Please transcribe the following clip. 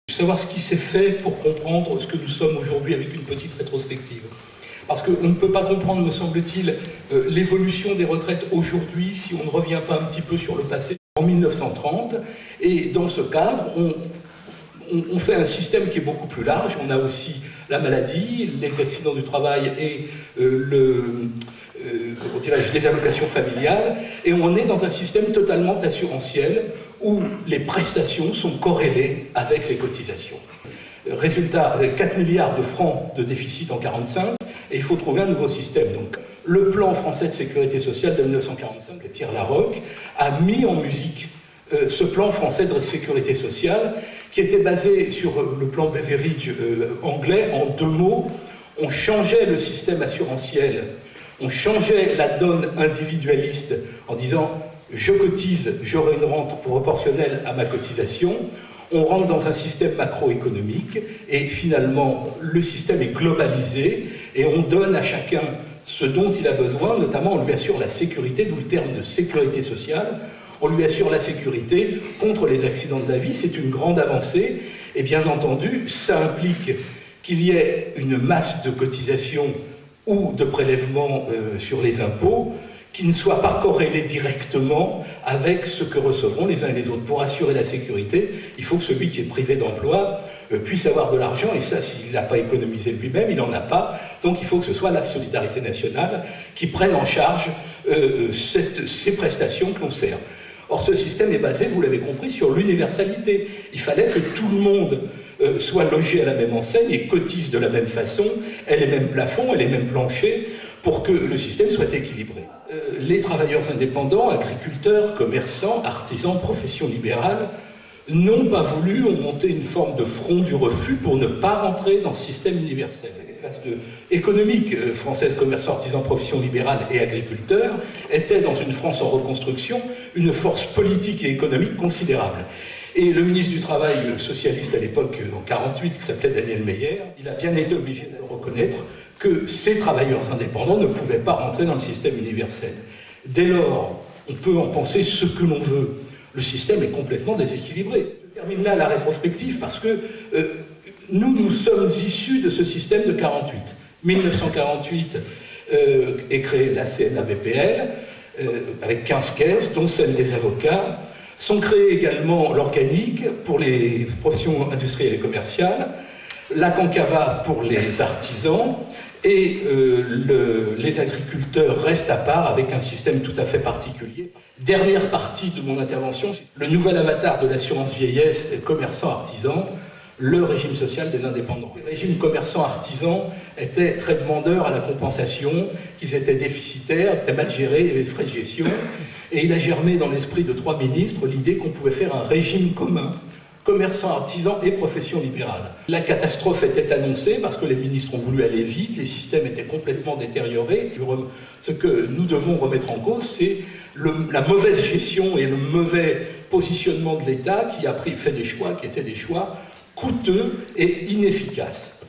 Savoir ce qui s'est fait pour comprendre ce que nous sommes aujourd'hui avec une petite rétrospective. Parce qu'on ne peut pas comprendre, me semble-t-il, l'évolution des retraites aujourd'hui si on ne revient pas un petit peu sur le passé. En 1930, et dans ce cadre, on fait un système qui est beaucoup plus large. On a aussi la maladie, les accidents du travail et les allocations familiales, et on est dans un système totalement assurantiel où les prestations sont corrélées avec les cotisations. Résultat, 4 milliards de francs de déficit en 1945, et il faut trouver un nouveau système. Donc, le plan français de sécurité sociale de 1945, de Pierre Laroque, a mis en musique ce plan français de sécurité sociale qui était basé sur le plan Beveridge anglais en 2 mots. On changeait le système assurantiel, on changeait la donne individualiste en disant « je cotise, j'aurai une rente proportionnelle à ma cotisation ». On rentre dans un système macroéconomique et finalement le système est globalisé et on donne à chacun ce dont il a besoin, notamment on lui assure la sécurité, d'où le terme de sécurité sociale. On lui assure la sécurité contre les accidents de la vie, c'est une grande avancée. Et bien entendu, ça implique qu'il y ait une masse de cotisations ou de prélèvements sur les impôts qui ne soient pas corrélés directement avec ce que recevront les uns et les autres. Pour assurer la sécurité, il faut que celui qui est privé d'emploi puisse avoir de l'argent, et ça, s'il n'a pas économisé lui-même, il n'en a pas. Donc il faut que ce soit la solidarité nationale qui prenne en charge ces prestations que l'on sert. Or, ce système est basé, vous l'avez compris, sur l'universalité. Il fallait que tout le monde soit logé à la même enseigne et cotise de la même façon, ait les mêmes plafonds, ait les mêmes planchers, pour que le système soit équilibré. Les travailleurs indépendants, agriculteurs, commerçants, artisans, professions libérales, n'ont pas voulu, ont monté une forme de front du refus pour ne pas rentrer dans ce système universel. Les classes économiques françaises, commerçants, artisans, professions libérales et agriculteurs, étaient dans une France en reconstruction une force politique et économique considérable. Et le ministre du Travail socialiste à l'époque, en 1948, qui s'appelait Daniel Meyer, il a bien été obligé de reconnaître que ces travailleurs indépendants ne pouvaient pas rentrer dans le système universel. Dès lors, on peut en penser ce que l'on veut. Le système est complètement déséquilibré. Je termine là la rétrospective parce que nous sommes issus de ce système de 1948. 1948 est créée la CNAVPL avec 15 caisses, dont celle des avocats. Sont créés également l'organique pour les professions industrielles et commerciales, la Concava pour les artisans, et les agriculteurs restent à part avec un système tout à fait particulier. Dernière partie de mon intervention, le nouvel avatar de l'assurance vieillesse, commerçants-artisans, le régime social des indépendants. Le régime commerçants-artisans était très demandeur à la compensation, qu'ils étaient déficitaires, étaient mal gérés, il y avait des frais de gestion, et il a germé dans l'esprit de 3 ministres l'idée qu'on pouvait faire un régime commun, commerçants, artisans et professions libérales. La catastrophe était annoncée parce que les ministres ont voulu aller vite, les systèmes étaient complètement détériorés. Ce que nous devons remettre en cause, c'est la mauvaise gestion et le mauvais positionnement de l'État qui a fait des choix qui étaient des choix coûteux et inefficaces.